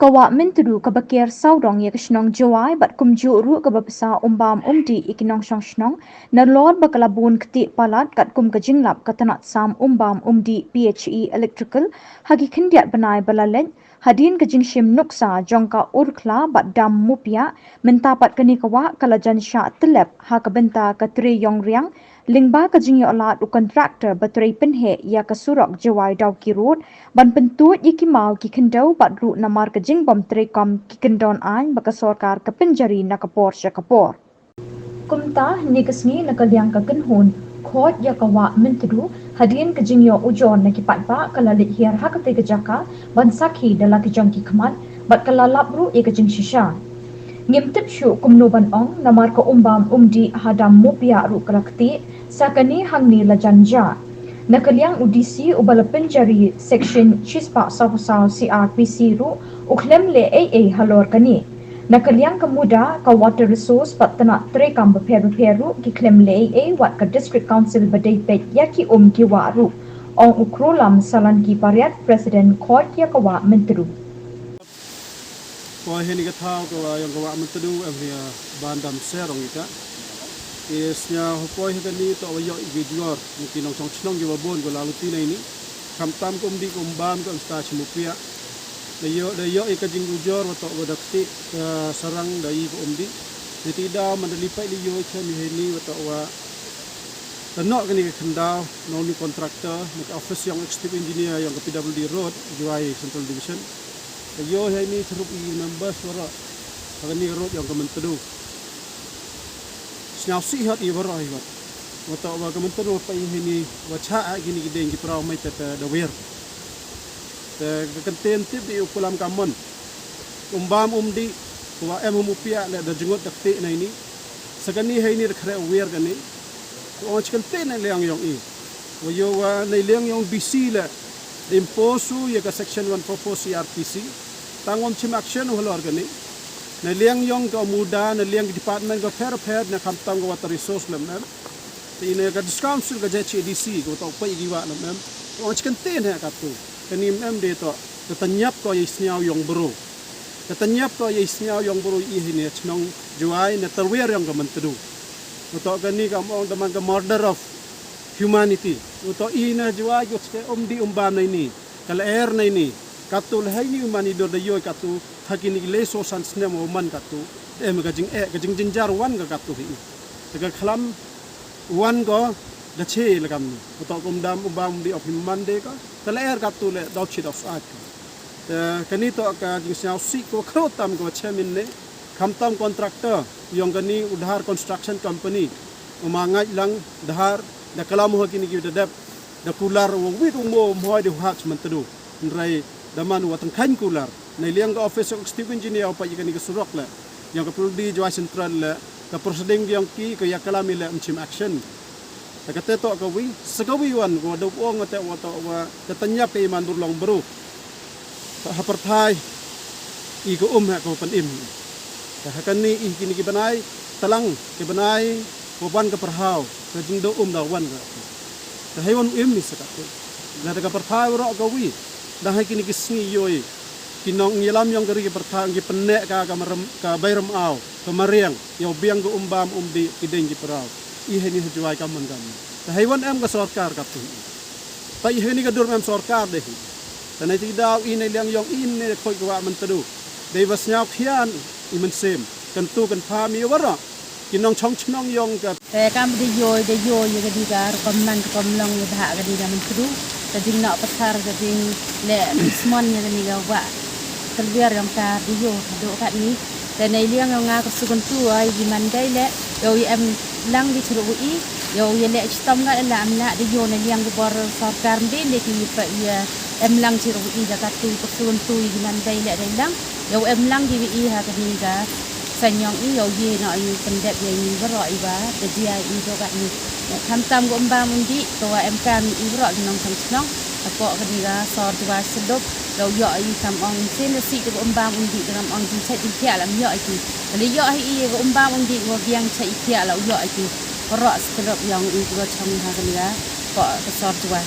ka Wah Myntdu ka bakir saudong ye ka Shillong jawai bat kumju ru ka bapsa umbam umdi ikinong shong Shillong na lord bakalabun kti palat kat kum ka jinglap ka tanat sam umbam umdi PHE electrical hagi khindiat banai balalej hadin ka jingshim nuksa jongka urkla bat dam mupia menta pat kani ka wa kalajan shah thyllep ha ka benta ka tri yong riang lingba ka jingyo alat u contractor batrai penhe ya ka surok jawai daw ki road ban pentut iki mau ki kendau bat ru namar ka jing bom treikam ki kendon an baka sorkar ka pynjari na ka por sha ka por kumta nikasni na kalyang ka kenhun khot ya ka Wah Myntdu hadin ka jingyo ujon na ki patba kala lit hiar ha ka te ka jaka ban sakhi dala ki jong ki khamat bat kala lapru e ka jing shisha ngimtip shu kumno ban ong namar ka umbam umdi hadam mupia ru krakti sakani hangni la janja nakaliang udisi ubala pynjari section chispa saw CRPC ru uklem le AA halor kani nakaliang kemuda ka water resource patna treikam beperu ki klem le AA wat ka district council badai pet yaki ki waru ong ukrolam salan ki pariat president court ya ka Wah Myntdu Wah ini kata kalau yang Wah Myntdu evia bandam serong ita isnya hopoi hekani to ayo igjuar mungkin nong song Shillong jawa bon ko lalu tina ini kamtam kumdi kumbam ko sta chimupia dayo ikajing ujor wato wadakti sarang dai ko umdi tidak mandalipai liyo chami heni wato wa tanok kani kendau noni kontraktor mek office yang executive engineer yang ke PWD road juai central division dayo heni serup members wara kani road yang ke Myntdu Now see how you were right. What our government of Payhini, what Chagini Ding Pro made at the weir. The content tip the Ukulam Kamon Umbam Umdi, who are Emupia, the Jungot of Tate Nini, Sagani Haini the Crea Weir Gani, which contain a young young E. Where you were the young BC, the Imposu, Yaka section 144 CRPC, Tangon Chim action who organi. Na liang yong ka muda na liang department ka fair na kamtam ka water resource lam nam ina ka council ka JCDC ko to pa igiwa lam nam o chikanten ha ka tu kanim nam de to tatanyap ko yisnyaw yong bro tatanyap ko yisnyaw yong bro I hine chnong juai na terwer yong ka Myntdu to kani ka mo daman ka murder of humanity to ina juai ko che umdi umbam na ini kala air na ini katul haini umani do da yo katu hakini leso sans ne mo man katu kajing jinjar wan ga katu hi daga khalam wan go da che lagam to kumdam umbam di of mande ka tala air katu le dau chi of at kani to ka jing siaw si ko krotam go chemin ne kamtam contractor yong kani udhar construction company umangai lang dhar da kalam ho kini gi da da kular wo wi mo mo de hats Myntdu nrai daman watan kan kular na liang ka office of executive engineer pa ikani ka surok la yang ka prodi jwa central la ka proceeding yang ki ka yakalami la mchim action ta ka teto ka wi sagawi wan ko do ong te wato wa tatanyap kay mandur long bro ha parthai I ko ha ko pan im ka hakani I kini ki banai talang ki banai ko ban ka parhaw ka jing do da wan ka ta haywan im ni sa ka la ka parthai ro ka wi dah kini kisni yoi kinong ngilam yang keri pertang ki penek ka bayram au ka mariang yo biang go umbam umdi kideng ki perau I heni hujuai kaman kam ta haiwan em ka sorkar ka tu ta I heni ka dur em sorkar deh ta nai ti daw I nei liang yong in ne khoi Wah Myntdu dei wasnyau khian I men sem kan tu kan pha mi wara kinong chong chnong yong ka kam de yo ka di gar komman komlong dha ka di Myntdu kading nak pasar kading le smon nya ni ga wa terbiar yang ka yo do kat ni dan ai liang nga ka sugun tu ai di mandai le yo em lang di chru I yo ye le stom ga la amna di yo na liang bor sorkar din de ki pa ya em lang chru I da ka tu ka sugun tu di mandai le dai lang yo em lang di I ha ka ni ga sanyong I yo ye na I pendek ye ni bro I ba de dia I do kat ni kamtam go umbam undi to em kan I bro nong nong apa kadiga sor jwa sedop lo yo I kam ong sin si go umbam undi kam ong ji chai ti lam yo I ti le yo I go umbam undi go biang chai ti lo yo I ti ro sedop yang I go chong ha kadiga ko sor jwa